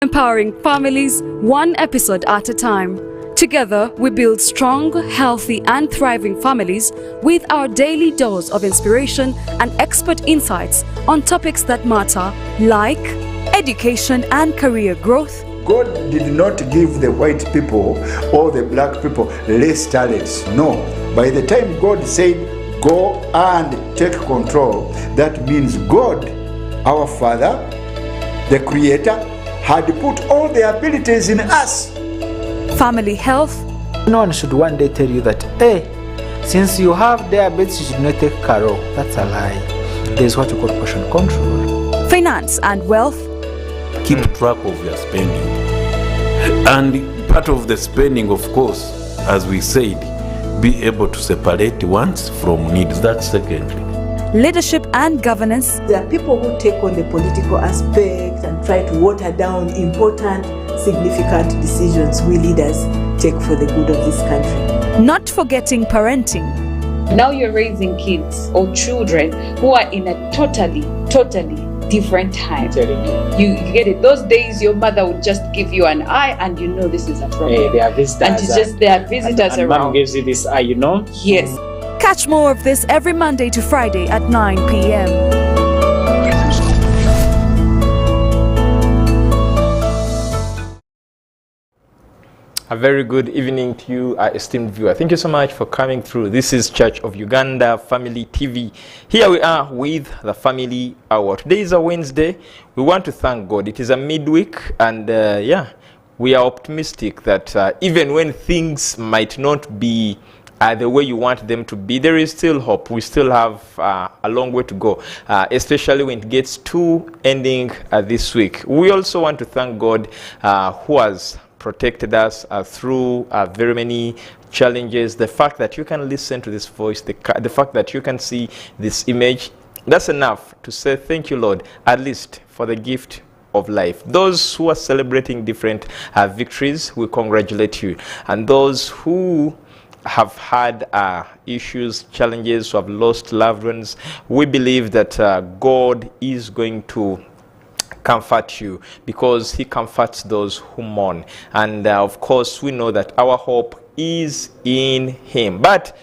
Empowering families one episode at a time. Together, we build strong, healthy, and thriving families with our daily dose of inspiration and expert insights on topics that matter, like education and career growth. God did not give the white people or the black people less talents. No. By the time God said, go and take control, that means God, our Father, the Creator, had put all the abilities in us. Family health. No one should one day tell you that, hey, since you have diabetes, you should not take Caro. That's a lie. There's what you call portion control. Finance and wealth. Keep track of your spending. And part of the spending, of course, as we said, be able to separate wants from needs. That's secondly. Leadership and governance. There are people who take on the political aspect and try to water down important, significant decisions we leaders take for the good of this country. Not forgetting parenting. Now you're raising kids or children who are in a totally different time. You get it. Those days your mother would just give you an eye and you know this is a problem. Hey, there are visitors. And it's just there are visitors and around. Mom gives you this eye, you know? Yes. Catch more of this every Monday to Friday at 9 p.m. A very good evening to you, our esteemed viewer. Thank you so much for coming through. This is Church of Uganda Family TV. Here we are with the Family Hour. Today is a Wednesday. We want to thank God. It is a midweek, and we are optimistic that even when things might not be the way you want them to be, there is still hope. We still have a long way to go, especially when it gets to ending this week. We also want to thank God who has protected us through very many challenges. The fact that you can listen to this voice, the fact that you can see this image, that's enough to say thank you, Lord, at least for the gift of life. Those who are celebrating different victories, we congratulate you. And those who have had issues, challenges, who have lost loved ones, we believe that God is going to comfort you, because he comforts those who mourn. And of course, we know that our hope is in him. But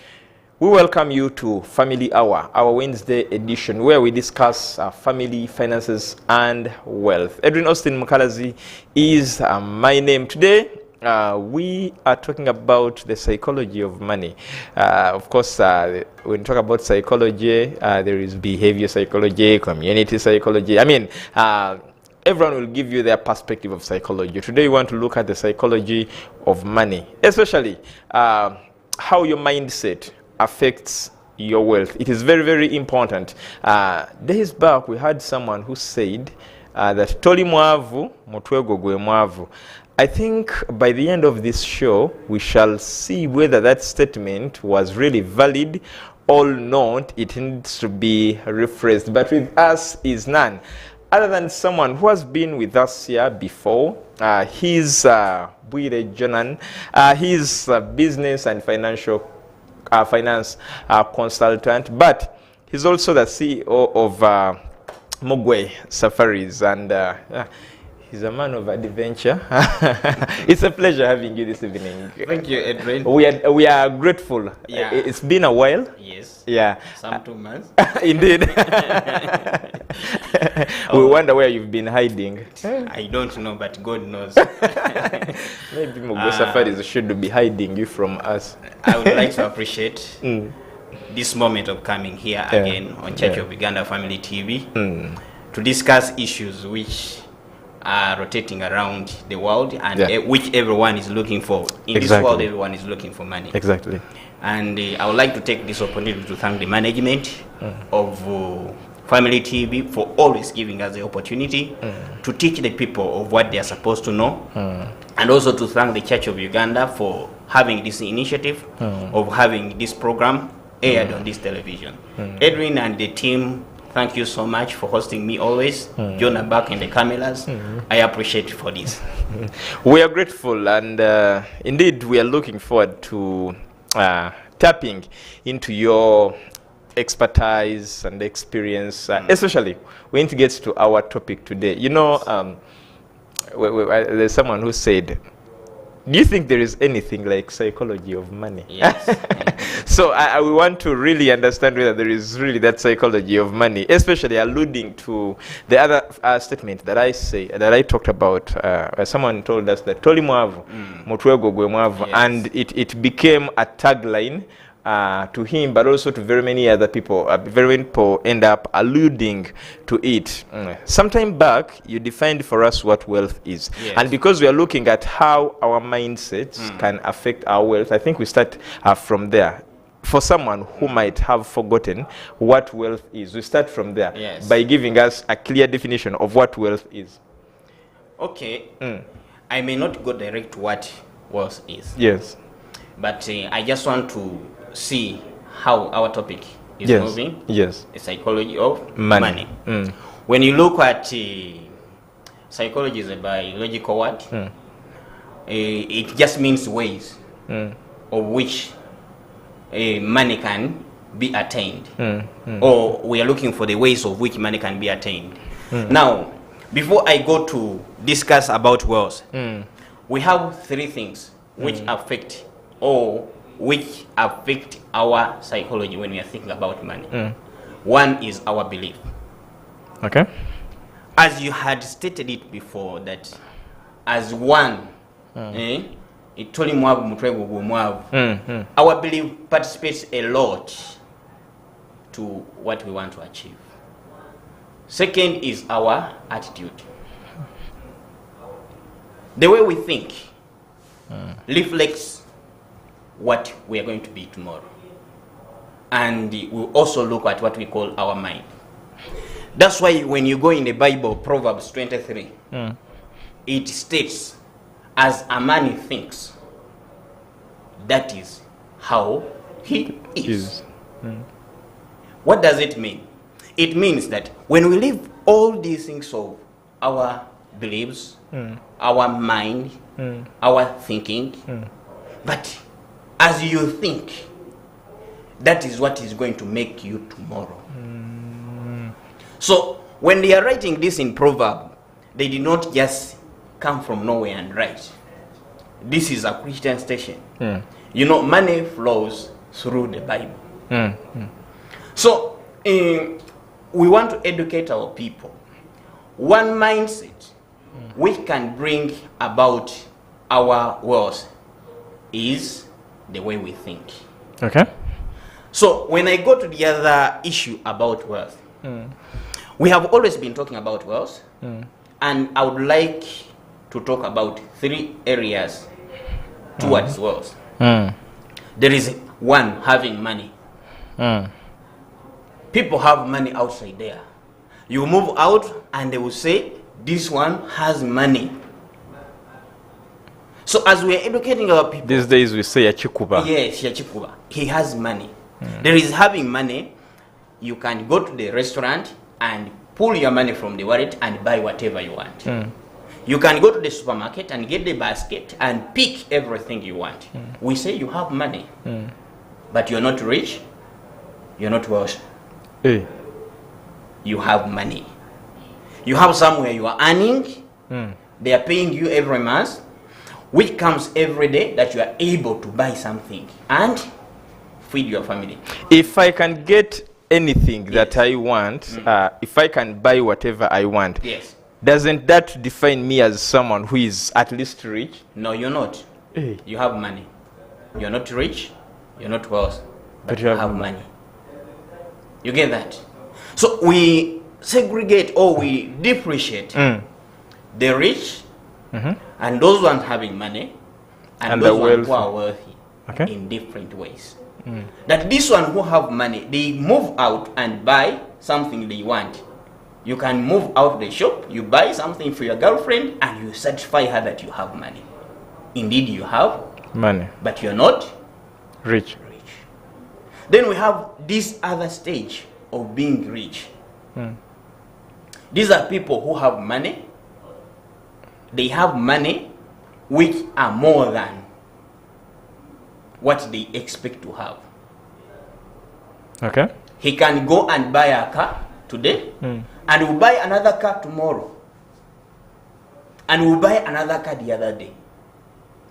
we welcome you to Family Hour, our Wednesday edition, where we discuss family, finances, and wealth. Edrine, Osteen, Mukalazi is my name. Today, we are talking about the psychology of money. Of course, when we talk about psychology, there is behavior psychology, community psychology. I mean, everyone will give you their perspective of psychology. Today, we want to look at the psychology of money, especially how your mindset affects your wealth. It is very, very important. Days back, we had someone who said that toli mwavu, mutwego gwe mwavu. I think by the end of this show, we shall see whether that statement was really valid or not. It needs to be rephrased. But with us is none other than someone who has been with us here before. He's Bwire Jonan. He's a business and finance consultant, but he's also the CEO of Mugwe Safaris, and he's a man of adventure. It's a pleasure having you this evening. Thank you, Edrine. We are grateful. Yeah. It's been a while. Yes. Yeah. Some 2 months. Indeed. We wonder where you've been hiding. I don't know, but God knows. Maybe Mugwe Safaris should be hiding you from us. I would like to appreciate this moment of coming here again on Church of Uganda Family TV to discuss issues which are rotating around the world and which everyone is looking for. In this world, everyone is looking for money. Exactly. And I would like to take this opportunity to thank the management of Family TV for always giving us the opportunity to teach the people of what they are supposed to know, and also to thank the Church of Uganda for having this initiative of having this program aired on this television. Edrine and the team, thank you so much for hosting me always. Jonah back in the cameras. I appreciate for this. We are grateful, and indeed we are looking forward to tapping into your expertise and experience, especially when it gets to our topic today. You know, there's someone who said, do you think there is anything like psychology of money? Yes. So we want to really understand whether there is really that psychology of money, especially alluding to the other statement that I talked about. Someone told us that Toli Mwavu, Mutwego Gwe Mwavu, and it became a tagline to him, but also to very many other people. Very many people end up alluding to it. Sometime back, you defined for us what wealth is. Yes. And because we are looking at how our mindsets can affect our wealth, I think we start from there. For someone who might have forgotten what wealth is, we start from there by giving us a clear definition of what wealth is. Okay. I may not go direct to what wealth is. Yes. But I just want to see how our topic is moving. Yes. The psychology of Money. When you look at psychology is a biological word. It just means ways of which money can be attained. Or we are looking for the ways of which money can be attained. Now, before I go to discuss about wealth, we have three things which affect our psychology when we are thinking about money. One is our belief. Okay. As you had stated it before, that as one, our belief participates a lot to what we want to achieve. Second is our attitude. The way we think reflects what we are going to be tomorrow. And we also look at what we call our mind. That's why when you go in the Bible, Proverbs 23, it states, as a man thinks, that is how he is. What does it mean? It means that when we leave all these things of our beliefs, our mind, our thinking, but as you think, that is what is going to make you tomorrow. So when they are writing this in Proverbs, they did not just come from nowhere and write. This is a Christian station. You know, money flows through the Bible. So we want to educate our people. One mindset which can bring about our wealth is the way we think. Okay. So when I go to the other issue about wealth, we have always been talking about wealth, and I would like to talk about three areas towards wealth. There is one, having money. People have money outside there. You move out and they will say, this one has money. So as we are educating our people, these days we say Yachikuba. Yes, Yachikuba. He has money. There is having money. You can go to the restaurant and pull your money from the wallet and buy whatever you want. You can go to the supermarket and get the basket and pick everything you want. We say you have money, but you're not rich, you're not wealthy. You have money. You have somewhere you are earning, they are paying you every month, which comes every day that you are able to buy something and feed your family. If I can get anything that I want, if I can buy whatever I want, doesn't that define me as someone who is at least rich? No, you're not. You have money. You're not rich, you're not wealthy, but you have money. You get that? So we segregate or we differentiate the rich and those ones having money and those ones who are wealthy in different ways. That this one who have money, they move out and buy something they want. You can move out the shop, you buy something for your girlfriend, and you satisfy her that you have money. Indeed, you have money, but you're not rich. Then we have this other stage of being rich. These are people who have money. They have money which are more than what they expect to have. Okay. He can go and buy a car today and will buy another car tomorrow. and will buy another car the other day.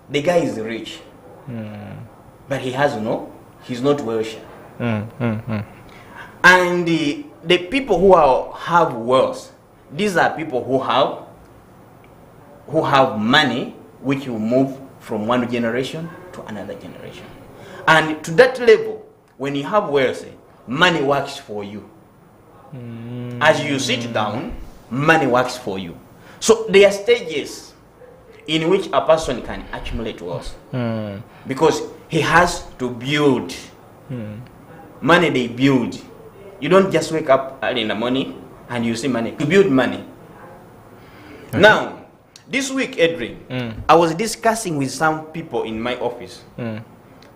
The guy is rich, but he's not wealthy. And the people who have wealth, these are people who have money, which will move from one generation to another generation. And to that level, when you have wealth, money works for you. As you sit down, money works for you. So there are stages in which a person can accumulate wealth, because he has to build. Money they build. You don't just wake up early in the morning and you see money. You build money. Okay. Now, this week, Edrine, I was discussing with some people in my office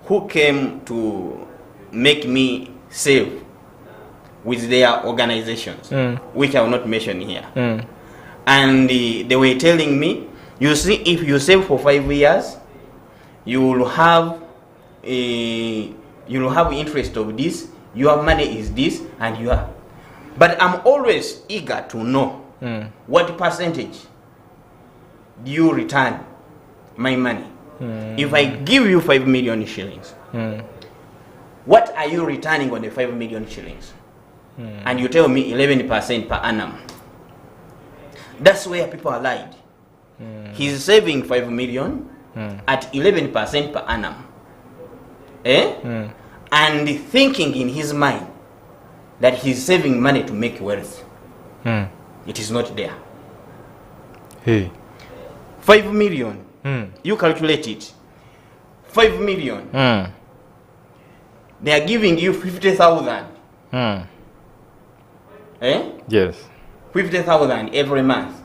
who came to make me save with their organizations, which I will not mention here. And they were telling me, you see, if you save for 5 years, you will have interest of this, your money is this, and you are. But I'm always eager to know what percentage do you return my money. If I give you 5 million shillings, what are you returning on the 5 million shillings? And you tell me 11% per annum. That's where people are lied. He's saving 5 million at 11% per annum. And thinking in his mind that he's saving money to make wealth. It is not there. Hey. 5 million. You calculate it. 5 million. They are giving you 50,000. Yes. 50,000 every month.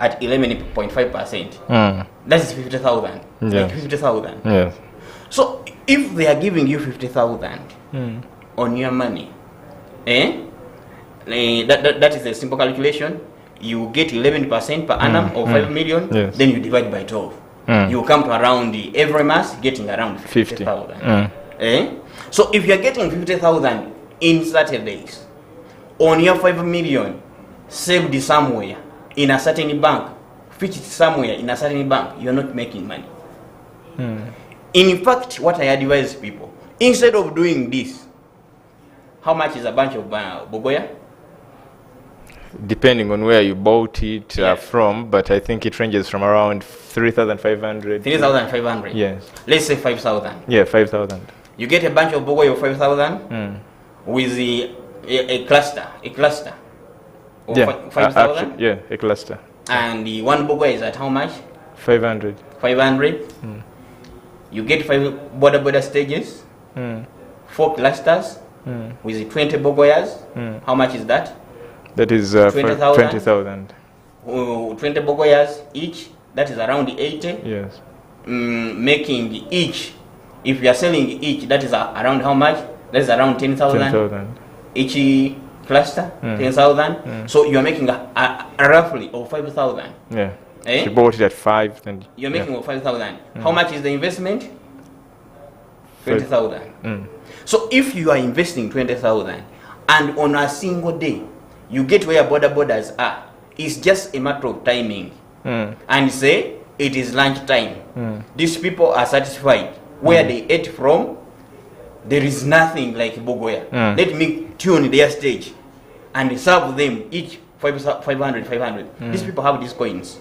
At 11.5%. That is 50,000. Yes. Like 50,000. Yes. So if they are giving you 50,000 on your money, that is a simple calculation. You get 11% per annum of 5 million, yes. Then you divide by 12. You come to around every month getting around 50,000. So if you are getting 50,000 in Saturdays on your 5 million saved somewhere in a certain bank, fixed somewhere in a certain bank, you are not making money. In fact, what I advise people, instead of doing this, how much is a bunch of bogoya? Depending on where you bought it from, but I think it ranges from around 3,500. 3,500. Yes. Let's say 5,000. Yeah, 5,000. You get a bunch of bogoya of 5,000 with a cluster. Of Yeah, 5,000. yeah, a cluster. And the one bogoya is at how much? 500. 500. You get 5 border stages, 4 clusters with 20 bogoyas. How much is that? That is 20,000. 20 bogoyas each. That is around 80. Yes. Making each, if you are selling each, that is around how much? That is around 10,000. Each cluster, 10,000. So you are making a roughly of 5,000. Yeah. She bought it at 5. Then you're making 5,000. How much is the investment? 20,000. So if you are investing 20,000 and on a single day you get where borders are, it's just a matter of timing. And say it is lunch time. These people are satisfied. Where they ate from, there is nothing like bogoya. Let me tune their stage and serve them each 500. These people have these coins.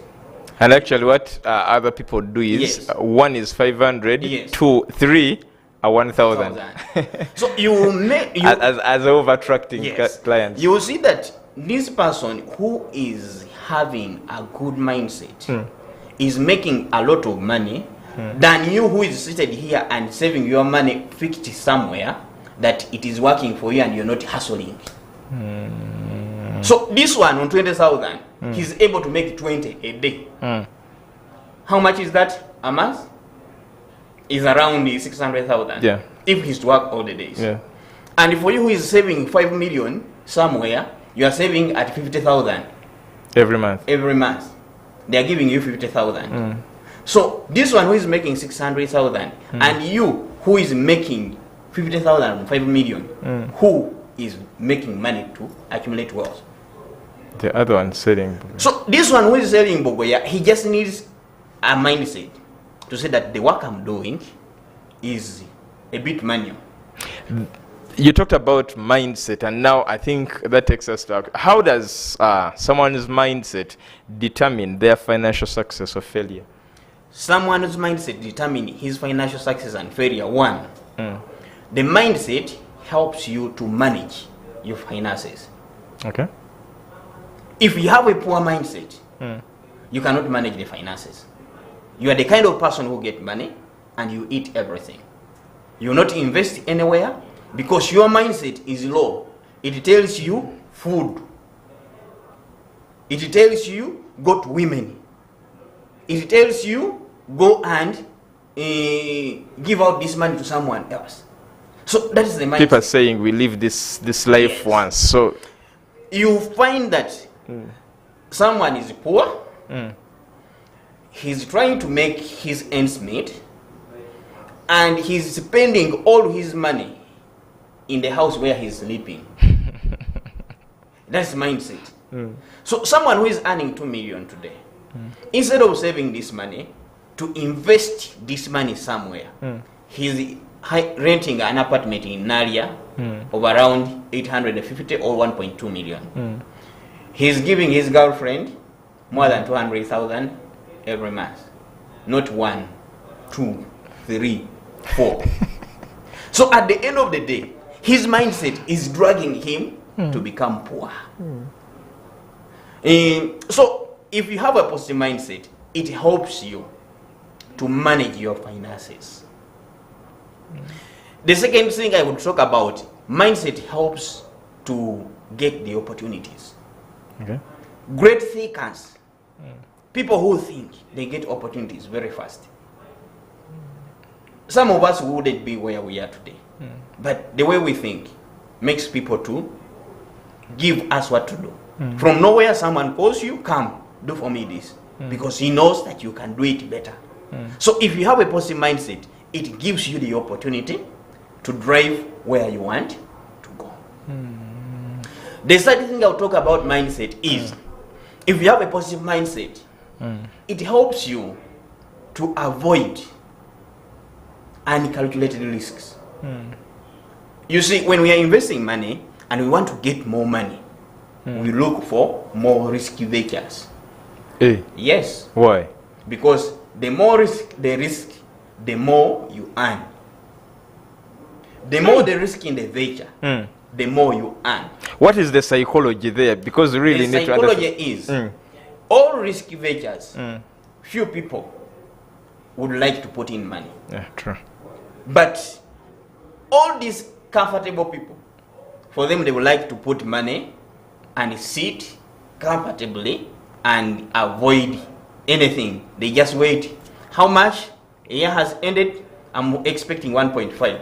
And actually what other people do is, one is 500, 2, 3 are 1,000. So you make as over-attracting clients. You will see that this person who is having a good mindset is making a lot of money than you who is seated here and saving your money fixed somewhere that it is working for you and you're not hustling. So this one on 20,000, he's able to make 20 a day. How much is that a month? Is around 600,000. Yeah. If he's to work all the days. Yeah. And for you who is saving 5 million somewhere, you are saving at 50,000 every month. Every month, they are giving you 50,000. So this one who is making 600,000, and you who is making 50,000, 5 million, who is making money to accumulate wealth? The other one selling. So this one who is selling Bwire, he just needs a mindset to say that the work I'm doing is a bit manual. You talked about mindset, and now I think that takes us to how does someone's mindset determine their financial success or failure? Someone's mindset determine his financial success and failure. One, the mindset helps you to manage your finances. Okay. If you have a poor mindset, you cannot manage the finances. You are the kind of person who get money and you eat everything. You will not invest anywhere because your mindset is low. It tells you food. It tells you go to women. It tells you go and give out this money to someone else. So that is the mindset. People are saying we live this life once. So you find that someone is poor, he's trying to make his ends meet, and he's spending all his money in the house where he's sleeping. That's mindset. So someone who is earning 2 million today, instead of saving this money to invest this money somewhere, he's renting an apartment in Naria of around 850 or 1.2 million. He's giving his girlfriend more than 200,000 every month. Not 1, 2, 3, 4. So at the end of the day, his mindset is dragging him to become poor. So if you have a positive mindset, it helps you to manage your finances. The second thing I would talk about, mindset helps to get the opportunities. okay. Great thinkers, people who think, they get opportunities very fast. Some of us wouldn't be where we are today, but the way we think makes people to give us what to do. From nowhere, someone calls you, come, do for me this, because he knows that you can do it better. So if you have a positive mindset, it gives you the opportunity to drive where you want to go. The third thing I'll talk about mindset is, if you have a positive mindset, it helps you to avoid uncalculated risks. You see, when we are investing money and we want to get more money, we look for more risky ventures. Yes. Why? Because the more risk, the more you earn. The more the risk in the venture, the more you earn. What is the psychology there? Because we really The need to psychology understand. is, all risky ventures, few people would like to put in money. Yeah, true. But all these comfortable people, for them, they would like to put money and sit comfortably and avoid anything. They just wait. How much? A year has ended, I'm expecting 1.5.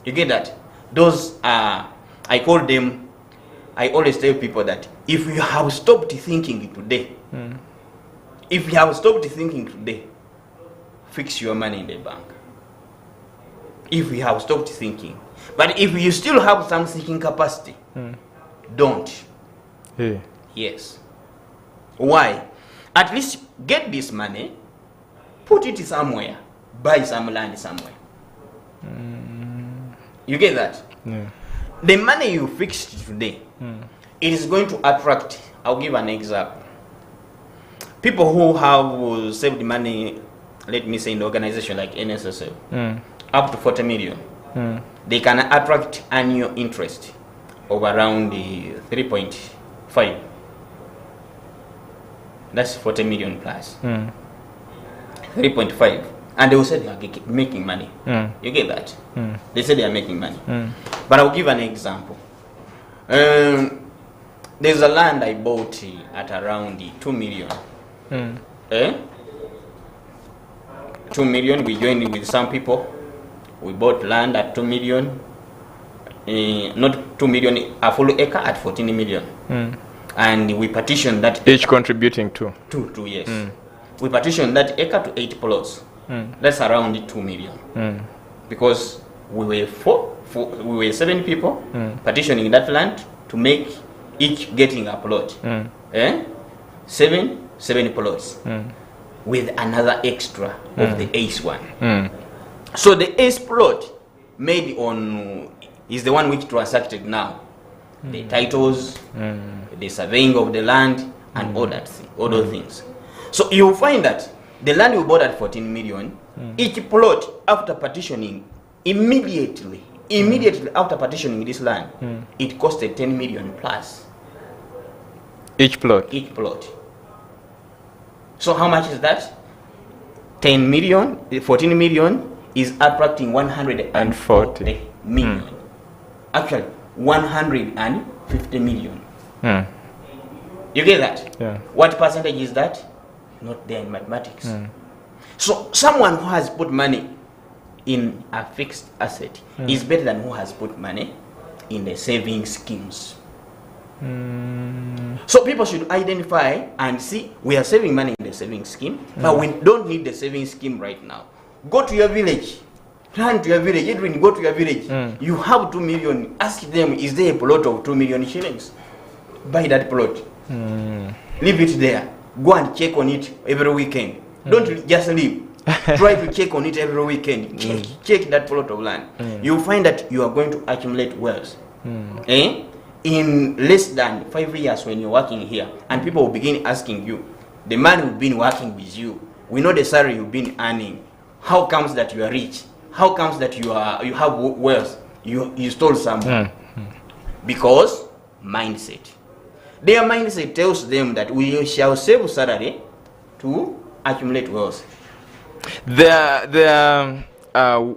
You get that? Those are, I call them, I always tell people that if you have stopped thinking today, if you have stopped thinking today, fix your money in the bank. If you have stopped thinking. But if you still have some thinking capacity, don't. Yes. Why? At least get this money, put it somewhere, buy some land somewhere. You get that? Yeah. The money you fixed today, it is going to attract. I'll give an example. People who have saved money, let me say in the organization like NSSL, up to 40 million, they can attract annual interest of around 3.5. That's 40 million plus. 3.5. And they will say they are making money. You get that? They say they are making money. But I'll give an example. There's a land I bought at around 2 million. 2 million, we joined with some people. We bought land at 2 million. Not 2 million, a full acre at 14 million. And we partitioned that. Each contributing to? 2 years. We partitioned that acre to 8 plots. That's around 2 million. Because we were 7 people partitioning that land to make each getting a plot. Seven plots with another extra of the ace one. So the ace plot made on is the one which transacted now. The titles, the surveying of the land, and all those things. So you will find that the land we bought at 14 million, each plot after partitioning, immediately after partitioning this land, it costed 10 million plus. Each plot. So how much is that? 10 million, 14 million is attracting 140 million. Actually, 150 million. You get that? Yeah. What percentage is that? Not there in mathematics. So someone who has put money in a fixed asset is better than who has put money in the saving schemes. So people should identify and see, we are saving money in the saving scheme, but we don't need the saving scheme right now. Go to your village, run to your village, Edrine, go to your village. You have 2 million, ask them, is there a plot of 2 million shillings? Buy that plot. Leave it there. Go and check on it every weekend. Don't just leave. Try to check on it every weekend. Check that plot of land. You'll find that you are going to accumulate wealth. In less than 5 years when you're working here, and people will begin asking you, the man who's been working with you, we know the salary you've been earning. How comes that you are rich? How comes that you have wealth? You stole someone. Because mindset. Their mindset tells them that we shall save salary to accumulate wealth. There are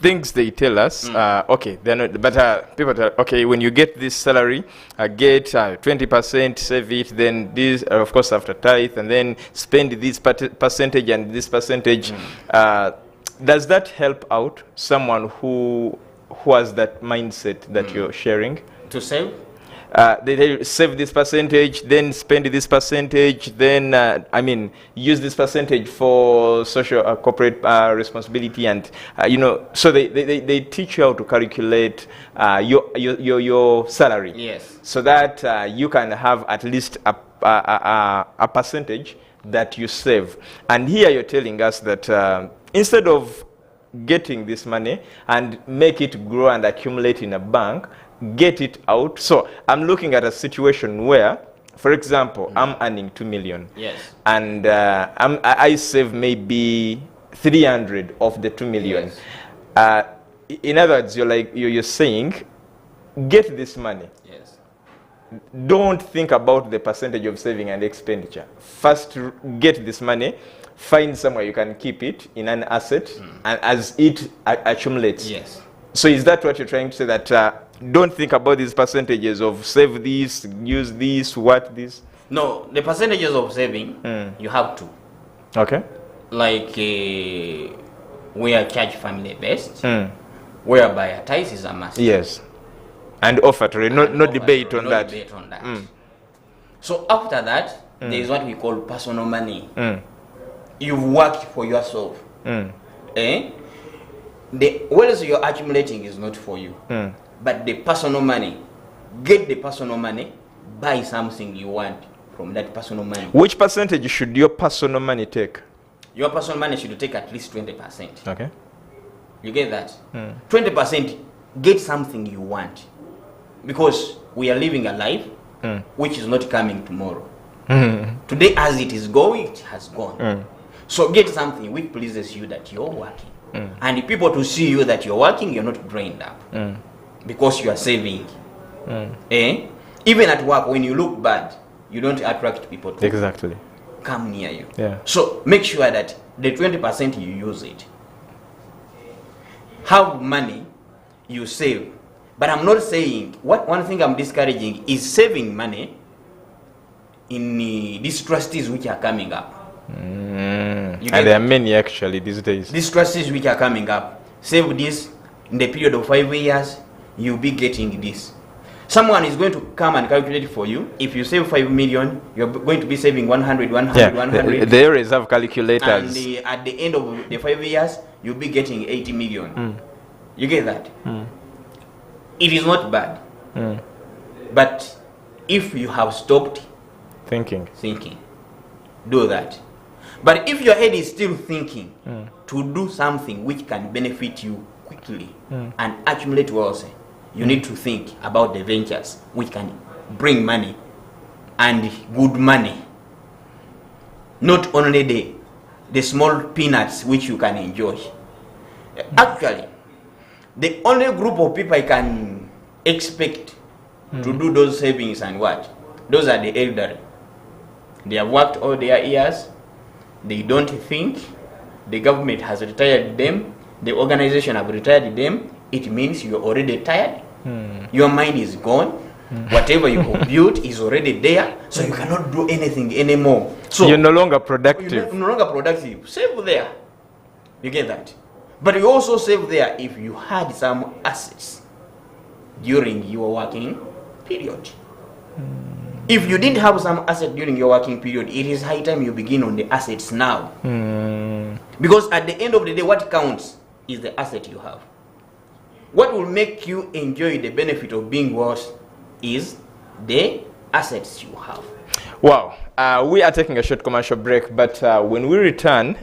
things they tell us. Okay, they're not, but people tell, okay, when you get this salary, get 20%, save it, then this, of course, after tithe, and then spend this percentage and this percentage. Does that help out someone who has that mindset that you're sharing? To save? They save this percentage, then spend this percentage, then use this percentage for social corporate responsibility, and so they teach you how to calculate your salary. Yes. So that you can have at least a percentage that you save. And here you're telling us that instead of getting this money and make it grow and accumulate in a bank, get it out. So I'm looking at a situation where, for example, I'm earning 2 million. Yes. And I save maybe 300 of the 2 million. Yes. In other words, you're saying, get this money. Yes. Don't think about the percentage of saving and expenditure. First, get this money. Find somewhere you can keep it in an asset, and as it accumulates. Yes. So is that what you're trying to say, that don't think about these percentages of save this, use this, what this? No, the percentages of saving, you have to. Okay. Like we are church family based, whereby a tithe is a must. Yes. And offertory, no debate on that. Debate on that. So after that, there is what we call personal money. You've worked for yourself. The wealth you're accumulating is not for you. But the personal money, get the personal money, buy something you want from that personal money. Which percentage should your personal money take? Your personal money should take at least 20%. Okay. You get that? 20%, get something you want. Because we are living a life which is not coming tomorrow. Today as it is going, it has gone. So get something which pleases you, that you're working. And the people to see you that you're working, you're not drained up. Because you are saving. Even at work, when you look bad, you don't attract people to come near you. Yeah. So make sure that the 20% you use it. Have money, you save. But I'm not saying, one thing I'm discouraging is saving money in these trustees which are coming up. And there are many actually these days. These trustees which are coming up, save this in the period of 5 years, you'll be getting this. Someone is going to come and calculate it for you. If you save 5 million, you're going to be saving 100. They always have calculators. And at the end of the 5 years, you'll be getting 80 million. You get that? It is not bad. But if you have stopped Thinking. thinking. Do that. But if your head is still thinking to do something which can benefit you quickly and accumulate wealth, you need to think about the ventures which can bring money and good money. Not only the small peanuts which you can enjoy. Actually, the only group of people I can expect to do those savings and what? Those are the elderly. They have worked all their years. They don't think. The government has retired them. The organization have retired them. It means you're already tired. Your mind is gone. Whatever you built is already there. So you cannot do anything anymore. So You're no longer productive. you're no longer productive. Save there. You get that? But you also save there if you had some assets during your working period. If you didn't have some asset during your working period, it is high time you begin on the assets now. Because at the end of the day, what counts is the asset you have. What will make you enjoy the benefit of being worse is the assets you have. Wow. We are taking a short commercial break, but when we return,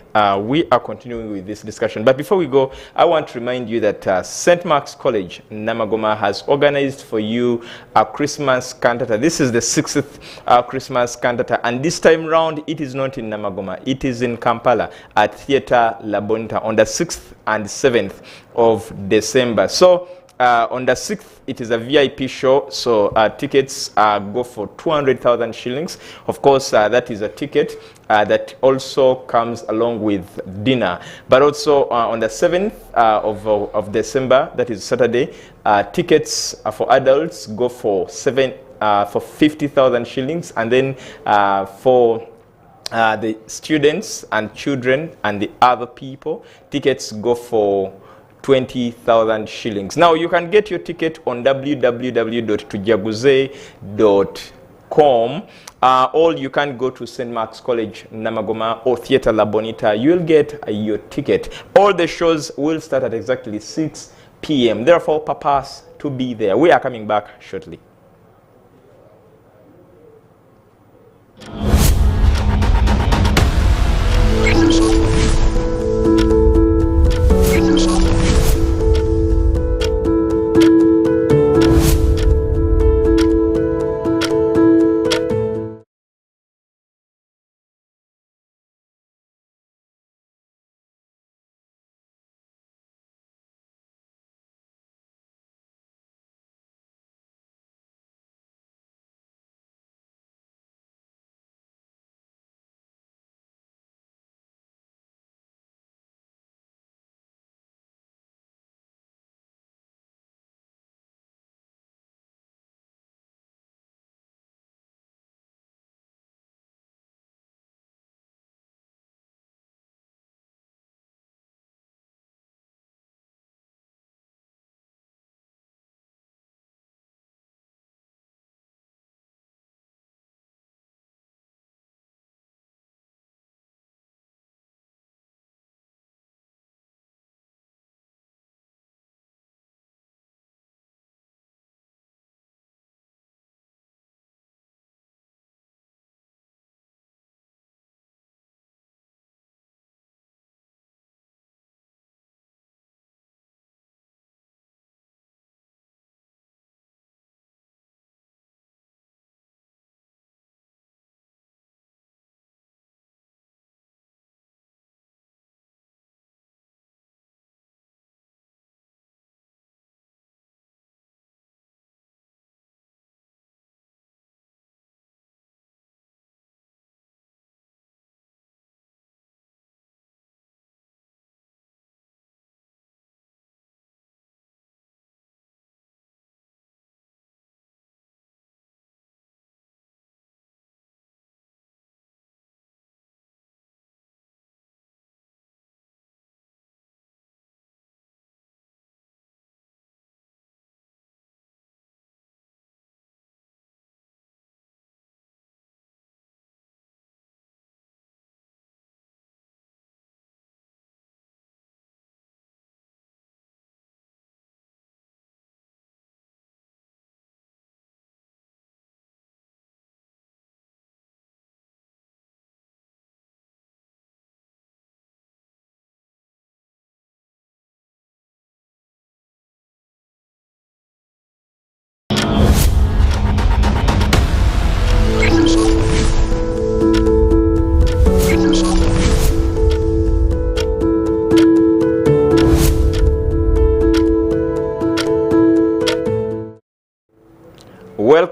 we are continuing with this discussion. But before we go, I want to remind you that St. Mark's College, Namagoma, has organized for you a Christmas cantata. This is the 6th Christmas cantata, and this time round, it is not in Namagoma. It is in Kampala at Theatre La Bonita on the 6th and 7th of December. So, on the 6th, it is a VIP show, so tickets go for 200,000 shillings. Of course, that is a ticket that also comes along with dinner. But also on the 7th of December, that is Saturday, tickets for adults go for 50,000 shillings, and then for the students and children and the other people, tickets go for 20,000 shillings. Now you can get your ticket on www.tujaguze.com, or you can go to St. Mark's College, Namagoma, or Theatre La Bonita. You'll get your ticket. All the shows will start at exactly 6 p.m. Therefore, papas to be there. We are coming back shortly.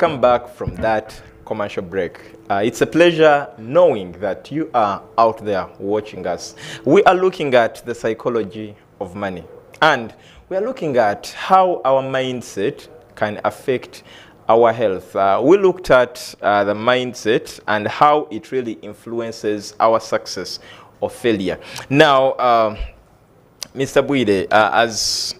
Welcome back from that commercial break. It's a pleasure knowing that you are out there watching us. We are looking at the psychology of money, and we are looking at how our mindset can affect our health. We looked at the mindset and how it really influences our success or failure. Now, Mr. Bwire, as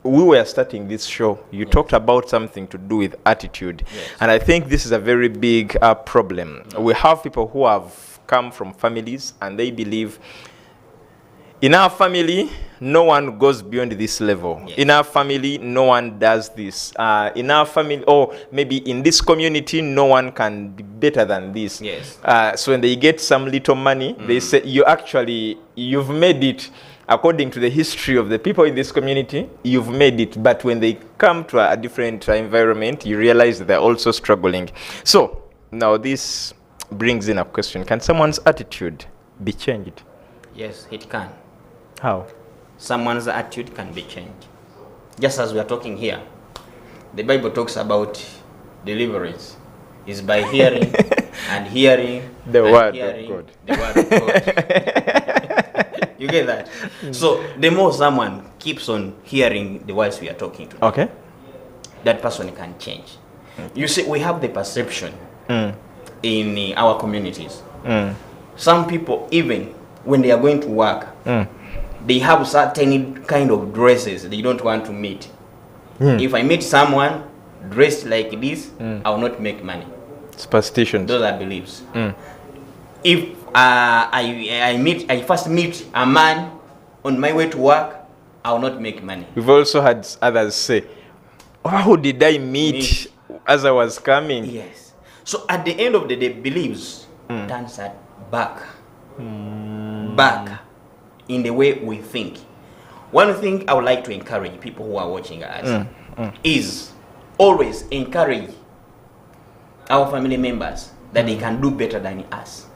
we were starting this show, you talked about something to do with attitude. Yes. And I think this is a very big problem. We have people who have come from families and they believe in our family, no one goes beyond this level. Yes. In our family, no one does this. In our family, or maybe in this community, no one can be better than this. Yes. So when they get some little money, they say, you've made it. According to the history of the people in this community, you've made it. But when they come to a different environment, you realize that they're also struggling. So now this brings in a question. Can someone's attitude be changed? Yes, it can. How? Someone's attitude can be changed. Just as we are talking here, the Bible talks about deliverance is by hearing and hearing The and word hearing of God. The word of God. You get that? So the more someone keeps on hearing the words we are talking to, Okay. that person can change. You see, we have the perception in our communities. Some people, even when they are going to work, they have certain kind of dresses they don't want to meet. If I meet someone dressed like this, I will not make money. Superstitions. Those are beliefs. If I first meet a man on my way to work, I will not make money. We've also had others say, how did I meet as I was coming? Yes. So at the end of the day, beliefs turns at back in the way we think. One thing I would like to encourage people who are watching us is always encourage our family members that they can do better than us.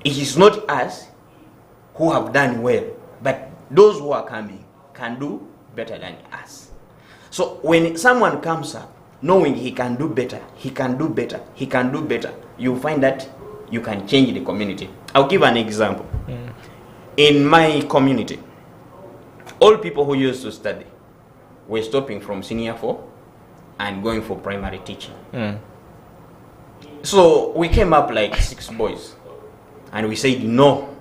It is not us who have done well, but those who are coming can do better than us. So when someone comes up knowing he can do better, he can do better, he can do better, you find that you can change the community. I'll give an example. In my community, all people who used to study were stopping from senior 4 and going for primary teaching. So we came up like 6 boys and we said, no,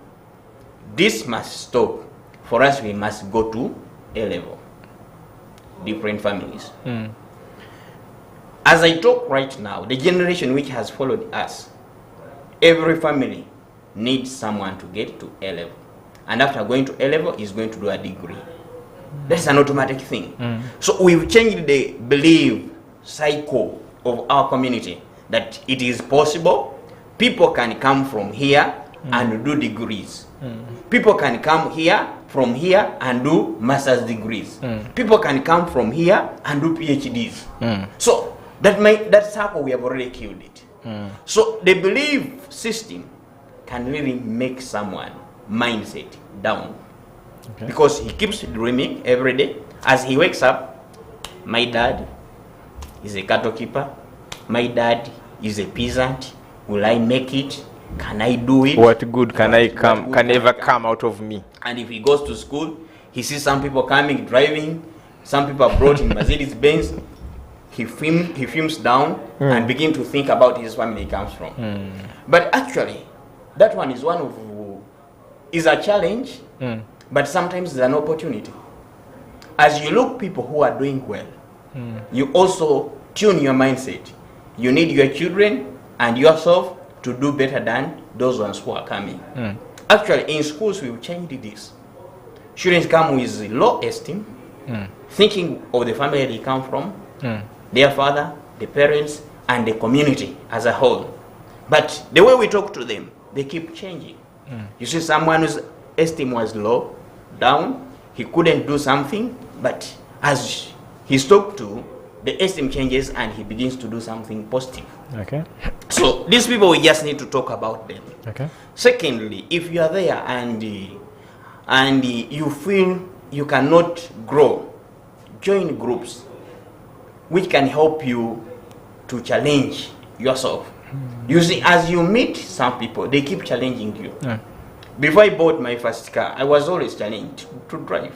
this must stop. For us, we must go to A level. Different families. As I talk right now, the generation which has followed us, every family needs someone to get to A level. And after going to A level, is going to do a degree. That's an automatic thing. So we've changed the belief cycle of our community that it is possible. People can come from here and do degrees. People can come here from here and do master's degrees. People can come from here and do PhDs. So that cycle, we have already killed it. So the belief system can really make someone mindset down. Because he keeps dreaming every day. As he wakes up, my dad is a cattle keeper. My dad is a peasant. Will I make it? Can I do it? What good can ever come out of me? And if he goes to school, he sees some people coming, driving. Some people are brought in Mercedes Benz. He films down and begin to think about his family he comes from. But actually, that one is a challenge, but sometimes it's an opportunity. As you look people who are doing well, you also tune your mindset. You need your children and yourself to do better than those ones who are coming. Actually, in schools, we've changed this. Students come with low esteem, thinking of the family they come from, their father, the parents, and the community as a whole. But the way we talk to them, they keep changing. You see someone whose esteem was low, down, he couldn't do something, but as he's talked to, the esteem changes and he begins to do something positive. Okay. So these people, we just need to talk about them. Okay. Secondly, if you are there and you feel you cannot grow, join groups. which can help you to challenge yourself. You see, as you meet some people, they keep challenging you. Before I bought my first car, I was always challenged to drive.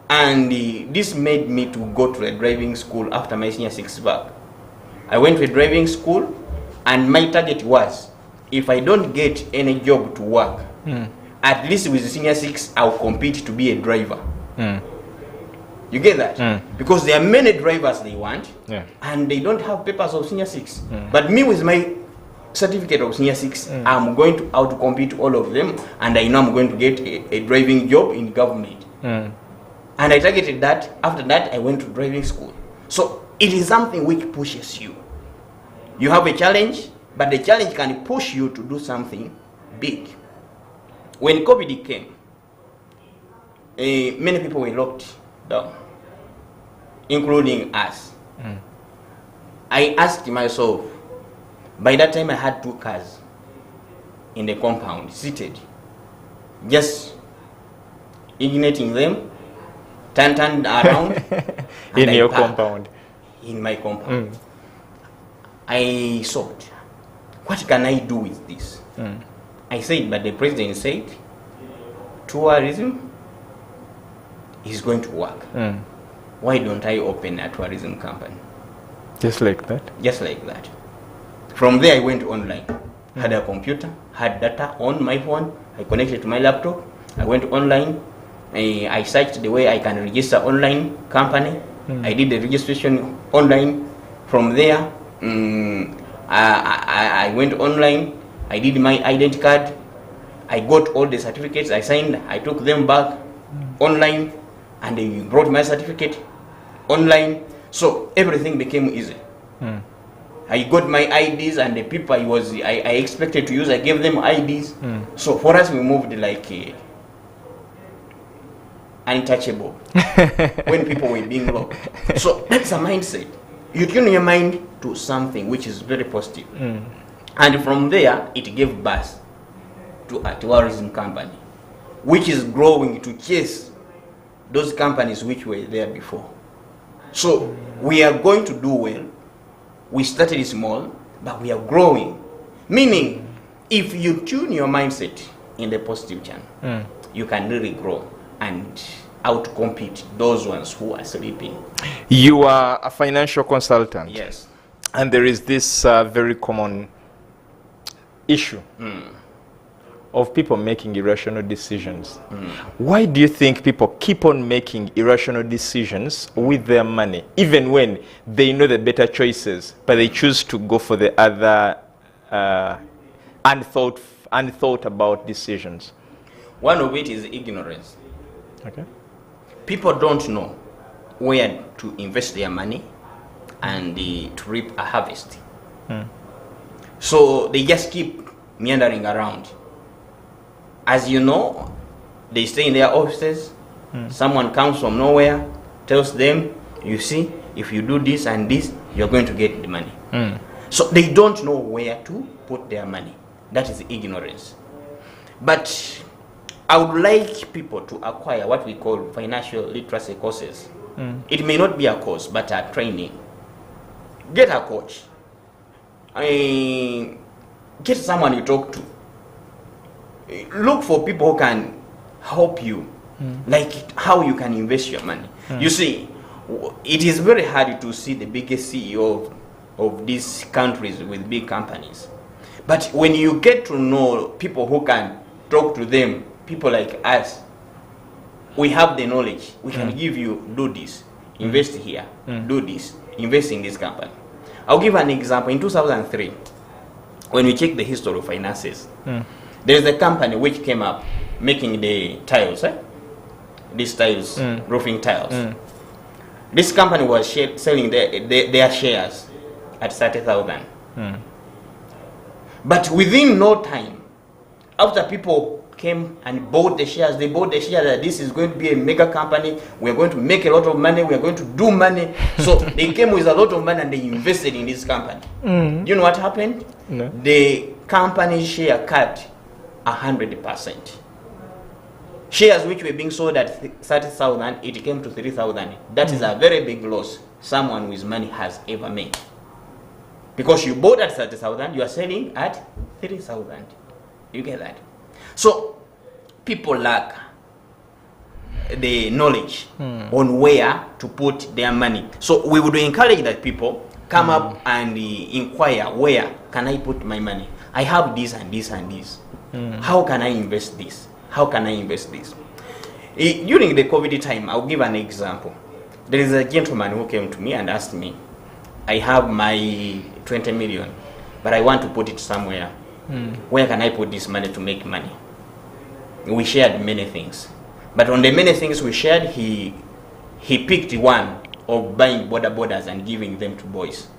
And this made me to go to a driving school after my senior 6 back. I went to a driving school, and my target was, if I don't get any job to work, at least with the senior 6, I'll compete to be a driver. You get that? Because there are many drivers they want, and they don't have papers of senior 6. But me with my certificate of senior 6, I'm going to out-compete all of them, and I know I'm going to get a driving job in government. And I targeted that. After that, I went to driving school. So it is something which pushes you. You have a challenge, but the challenge can push you to do something big. When COVID came, many people were locked down, including us. I asked myself, by that time I had 2 cars in the compound, seated, just igniting them, turned around. In your compound? In my compound. I thought, what can I do with this? I said, but the president said, tourism is going to work. Why don't I open a tourism company? Just like that? Just like that. From there I went online. Had a computer, had data on my phone. I connected to my laptop. I went online. I searched the way I can register online company. I did the registration online. From there, I went online. I did my identity card. I got all the certificates. I signed. I took them back online, and they brought my certificate online. So everything became easy. I got my IDs, and the people I expected to use, I gave them IDs. So for us, we moved like untouchable when people were being locked. So that's a mindset. You tune your mind to something which is very positive. And from there, it gave birth to a tourism company, which is growing to chase those companies which were there before. So we are going to do well. We started small, but we are growing. Meaning, if you tune your mindset in the positive channel, you can really grow and outcompete those ones who are sleeping. You are a financial consultant. Yes. And there is this very common issue of people making irrational decisions. Why do you think people keep on making irrational decisions with their money, even when they know the better choices, but they choose to go for the other unthought about decisions? One of it is ignorance. Okay. People don't know where to invest their money and to reap a harvest. So they just keep meandering around. As you know, they stay in their offices. Someone comes from nowhere, tells them, you see, if you do this and this, you're going to get the money. So they don't know where to put their money. That is ignorance. But I would like people to acquire what we call financial literacy courses. It may not be a course, but a training. Get a coach. Get someone you talk to. Look for people who can help you, like how you can invest your money. You see, it is very hard to see the biggest CEO of these countries with big companies. But when you get to know people who can talk to them, people like us, we have the knowledge. We can give you, do this, invest here, do this, invest in this company. I'll give an example. In 2003, when we check the history of finances, there's a company which came up making the tiles, these tiles, roofing tiles. This company was selling their shares at 30,000. But within no time, after people came and bought the shares, they bought the shares that this is going to be a mega company, we're going to make a lot of money, we're going to do money. So they came with a lot of money and they invested in this company. You know what happened? No. The company's share cut 100%. Shares which were being sold at 30,000, it came to 3,000. That is a very big loss someone with money has ever made. Because you bought at 30,000, you are selling at 3,000. You get that? So people lack the knowledge on where to put their money. So we would encourage that people come up and inquire, where can I put my money? I have this and this and this. How can I invest this? How can I invest this? During the COVID time, I'll give an example. There is a gentleman who came to me and asked me, I have my 20 million, but I want to put it somewhere. Where can I put this money to make money? We shared many things. But on the many things we shared, he picked one of buying borders and giving them to boys.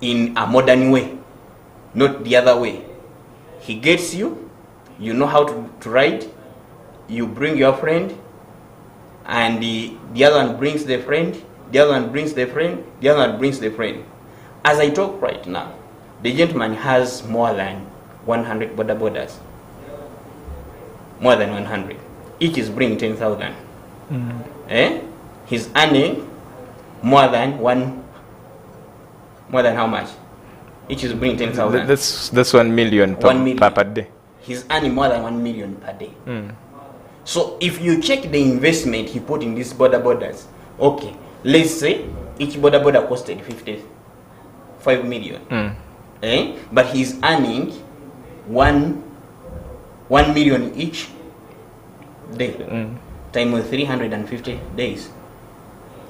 In a modern way, not the other way. He gets you, you know how to ride, you bring your friend, and the other one brings the friend, the other one brings the friend, the other one brings the friend. As I talk right now, the gentleman has more than 100 borders. More than 100. Each is bringing 10,000. He's earning more than how much? Each is bringing 10,000. That's 1 million per day. He's earning more than 1 million per day. So if you check the investment he put in these borders, okay, let's say each border costed 55 million. But he's earning 1 million each day. Time with 350 days.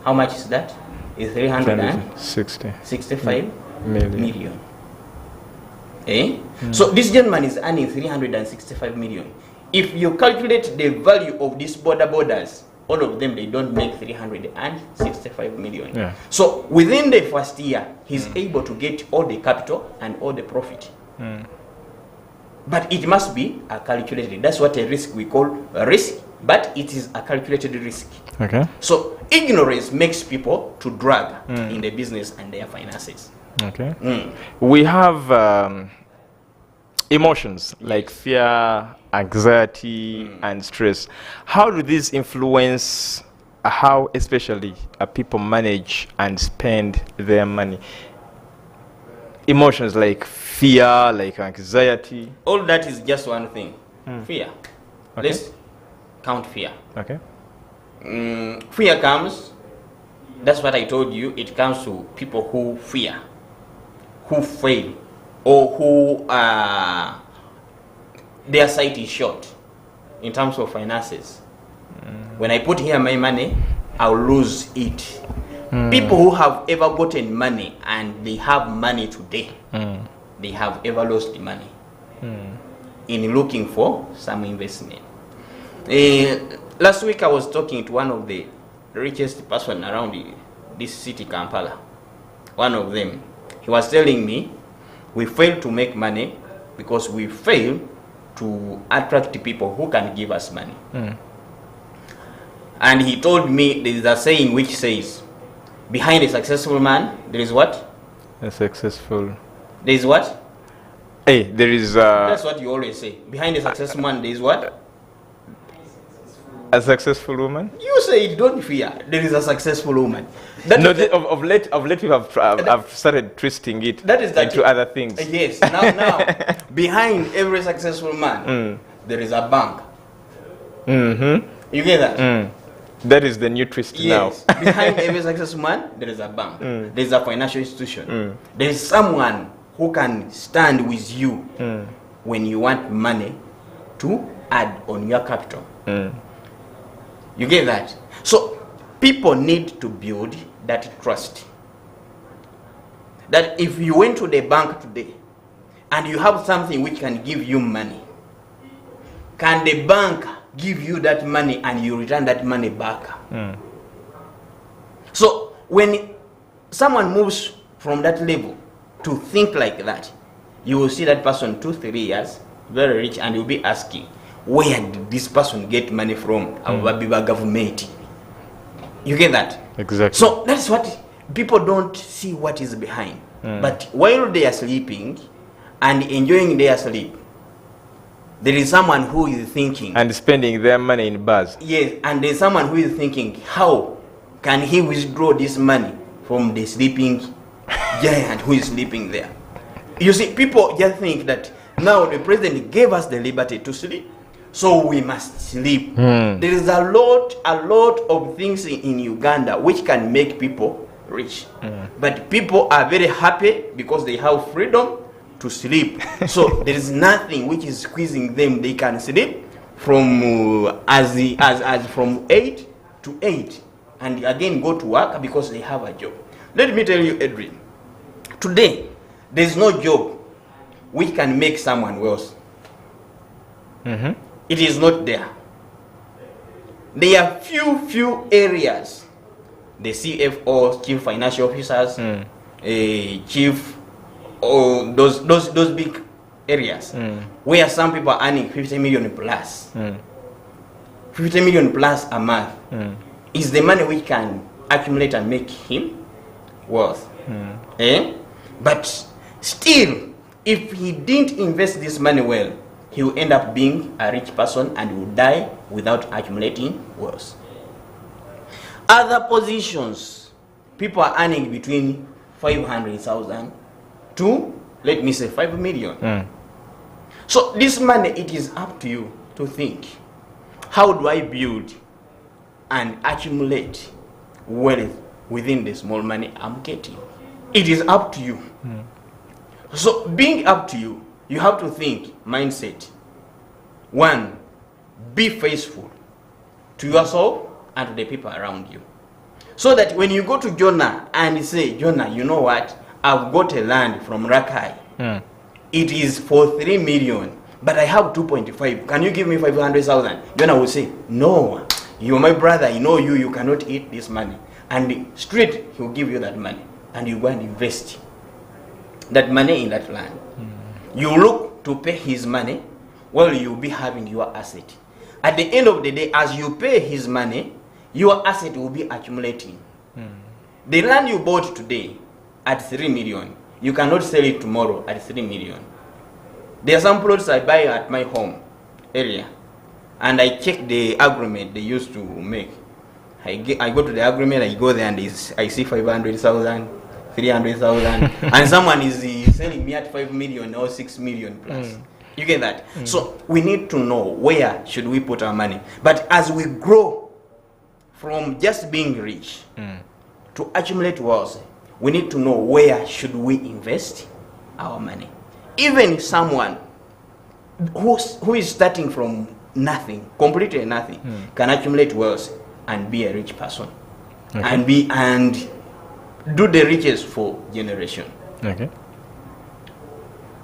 How much is that? Is 365 million. So this gentleman is earning 365 million. If you calculate the value of these borders, all of them, they don't make 365 million. Yeah. So within the first year, he's able to get all the capital and all the profit. But it must be a calculated. That's what a risk we call a risk, but it is a calculated risk. Okay. So ignorance makes people to drag in the business and their finances. Okay. We have emotions like fear, anxiety, and stress. How do these influence how especially people manage and spend their money? Emotions like fear, like anxiety. All that is just one thing. Fear. Okay. Let's count fear. Okay. Fear comes, that's what I told you, it comes to people who fear, who fail, or who their sight is short in terms of finances. When I put here my money, I'll lose it. People who have ever gotten money and they have money today, they have ever lost the money in looking for some investment. Last week I was talking to one of the richest person around this city, Kampala. One of them, he was telling me, we fail to make money because we fail to attract people who can give us money. And he told me there is a saying which says, behind a successful man, there is what? A successful. There is what? Hey, there is. That's what you always say. Behind a successful man, there is what? A successful woman? You say, don't fear. There is a successful woman. No, of late people have started twisting it into other things. Yes. Now, behind every successful man, there is a bank. You get that? That is the new twist now. Behind every successful man, there is a bank. There is a financial institution. There is someone who can stand with you when you want money to add on your capital. You get that? So people need to build that trust. That if you went to the bank today and you have something which can give you money, can the bank give you that money and you return that money back? So when someone moves from that level to think like that, you will see that person 2-3 years very rich, and you'll be asking, where did this person get money from? Our government. You get that? Exactly. So that's what people don't see, what is behind. But while they are sleeping and enjoying their sleep, there is someone who is thinking. And spending their money in bars. Yes, and there's someone who is thinking, how can he withdraw this money from the sleeping giant who is sleeping there? You see, people just think that now the president gave us the liberty to sleep, so we must sleep. There is a lot of things in Uganda which can make people rich. But people are very happy because they have freedom to sleep. So there is nothing which is squeezing them. They can sleep from as from 8 to 8 and again go to work because they have a job. Let me tell you, Edrine, today there is no job which can make someone wealthy. It is not there. There are few areas. The CFOs, chief financial officers, chief, or those big areas where some people are earning 50 million plus. 50 million plus a month is the money which can accumulate and make him wealth. But still, if he didn't invest this money well, he will end up being a rich person and will die without accumulating wealth. Other positions, people are earning between 500,000 to, let me say, 5 million. So this money, it is up to you to think, how do I build and accumulate wealth within the small money I'm getting? It is up to you. So being up to you, you have to think mindset. 1, be faithful to yourself and to the people around you. So that when you go to Jonah and say, Jonah, you know what? I've got a land from Rakai. It is for 3 million, but I have 2.5. Can you give me 500,000? Jonah will say, no, you're my brother. I know you cannot eat this money. And straight, he'll give you that money. And you go and invest that money in that land. You look to pay his money, well, you'll be having your asset. At the end of the day, as you pay his money, your asset will be accumulating. The land you bought today at 3 million, you cannot sell it tomorrow at 3 million. There are some plots I buy at my home area, and I check the agreement they used to make. I go to the agreement, I go there and I see 500,000, 300,000, and someone is selling me at 5 million or 6 million plus. You get that? So we need to know where should we put our money. But as we grow from just being rich to accumulate wealth, we need to know where should we invest our money. Even someone who is starting from nothing, completely nothing, can accumulate wealth and be a rich person, and do the riches for generation.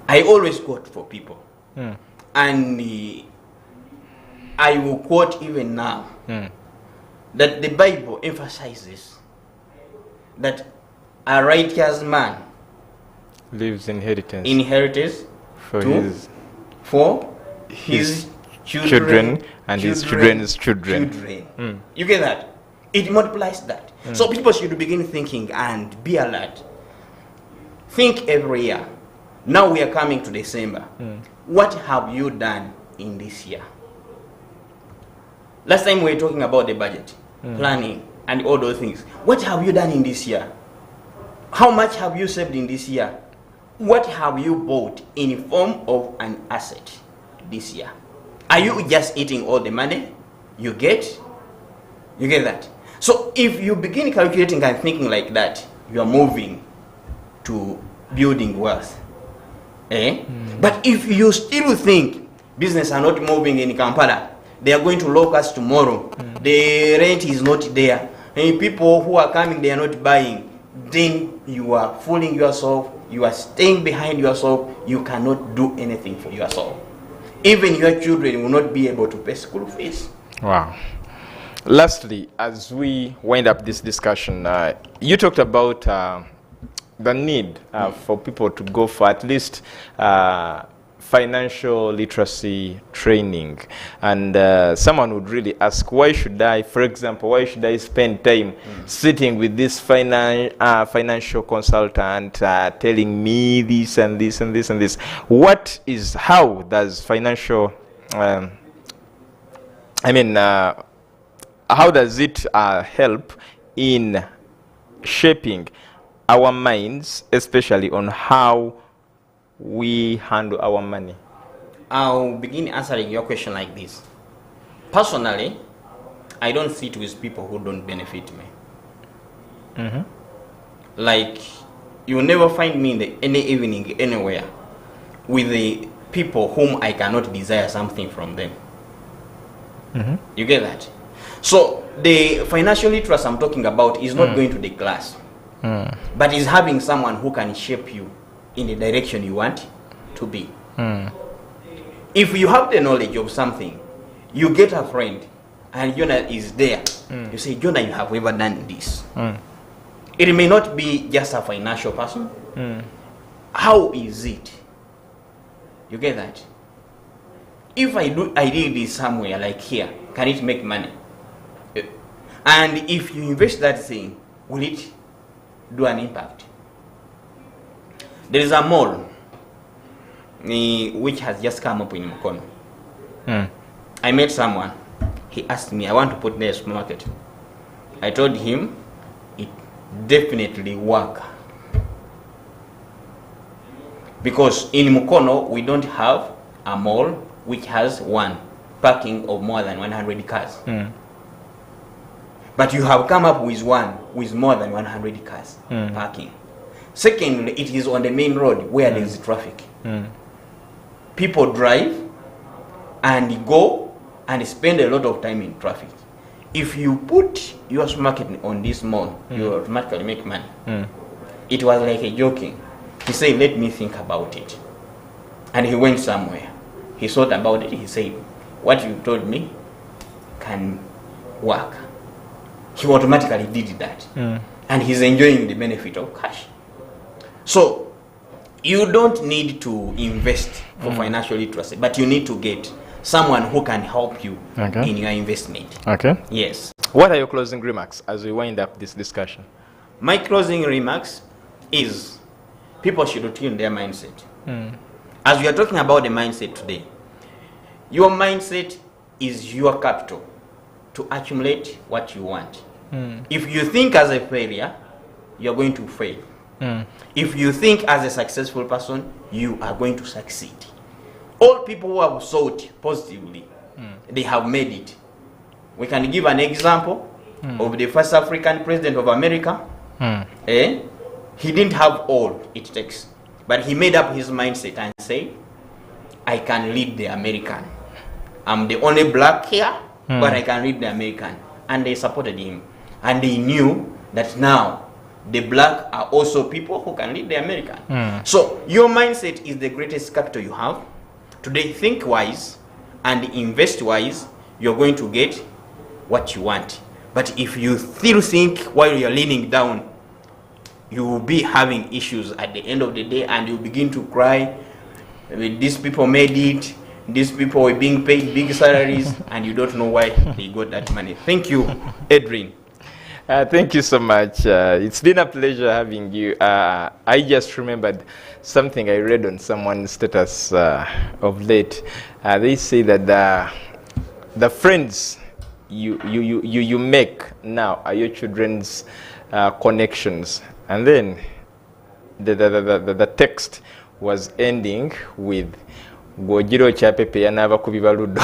I always quote for people, and I will quote even now that the Bible emphasizes that a righteous man leaves inheritance for his children and his children's children. You get that? It multiplies that. So people should begin thinking and be alert. Think every year. Now we are coming to December. What have you done in this year? Last time we were talking about the budget, planning, and all those things. What have you done in this year? How much have you saved in this year? What have you bought in form of an asset this year? Are you just eating all the money you get? You get that? So if you begin calculating and thinking like that, you are moving to building wealth. But if you still think business are not moving in Kampala, they are going to lock us tomorrow, the rent is not there, and people who are coming, they are not buying, then you are fooling yourself, you are staying behind yourself, you cannot do anything for yourself. Even your children will not be able to pay school fees. Wow. Lastly, as we wind up this discussion, you talked about the need for people to go for at least financial literacy training, and someone would really ask, why should I, for example, why should I spend time sitting with this financial consultant telling me this and this and this and this? How does financial how does it help in shaping our minds, especially on how we handle our money? I'll begin answering your question like this. Personally, I don't sit with people who don't benefit me. Like, you will never find me in any evening anywhere with the people whom I cannot desire something from them. You get that? So the financial literacy I'm talking about is not going to the class, but is having someone who can shape you in the direction you want to be. If you have the knowledge of something, you get a friend and Jonah is there. You say, Jonah, you have ever done this. It may not be just a financial person. How is it? You get that? If I did this somewhere like here, can it make money? And if you invest that thing, will it do an impact? There is a mall which has just come up in Mukono. I met someone. He asked me, I want to put there a supermarket. I told him it definitely work. Because in Mukono, we don't have a mall which has one parking of more than 100 cars. But you have come up with one with more than 100 cars parking. Secondly, it is on the main road where there is traffic. People drive and go and spend a lot of time in traffic. If you put your supermarket on this mall, you automatically make money. It was like a joking. He said, let me think about it. And he went somewhere. He thought about it. He said, what you told me can work. He automatically did that. And he's enjoying the benefit of cash. So you don't need to invest for financial literacy, but you need to get someone who can help you in your investment. Okay. Yes. What are your closing remarks as we wind up this discussion? My closing remarks is people should tune their mindset. As we are talking about the mindset today, your mindset is your capital to accumulate what you want. If you think as a failure, you're going to fail. If you think as a successful person, you are going to succeed. All people who have thought positively, they have made it. We can give an example of the first African president of America. He didn't have all it takes, but he made up his mindset and said, I can lead the American. I'm the only black here, but I can lead the American. And they supported him. And they knew that now the black are also people who can lead the American. So your mindset is the greatest capital you have. Today, think wise and invest wise. You're going to get what you want. But if you still think while you're leaning down, you will be having issues at the end of the day, and you begin to cry. These people made it. These people were being paid big salaries, and you don't know why they got that money. Thank you, Edrine. Thank you so much. It's been a pleasure having you. I just remembered something I read on someone's status of late. They say that the friends you make now are your children's connections. And then the text was ending with Gojiro chapepe yanava kubibaludo.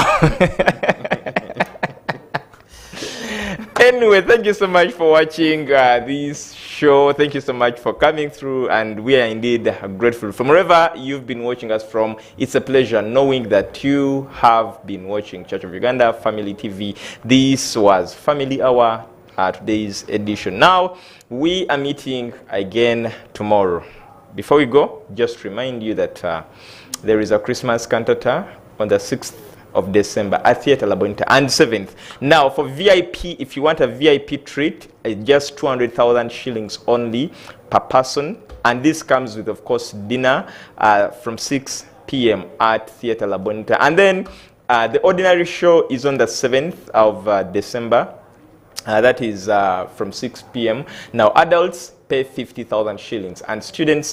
Anyway, thank you so much for watching this show. Thank you so much for coming through, and we are indeed grateful. From wherever you've been watching us from, it's a pleasure knowing that you have been watching Church of Uganda Family TV. This was Family Hour, today's edition. Now, we are meeting again tomorrow. Before we go, just remind you that there is a Christmas cantata on the 6th of December at Theatre Labonita, and 7th. Now, for VIP, if you want a VIP treat, just 200,000 shillings only per person. And this comes with, of course, dinner from 6 p.m. at Theatre Labonita. And then the ordinary show is on the 7th of December. That is from 6 p.m. Now, adults pay 50,000 shillings, and students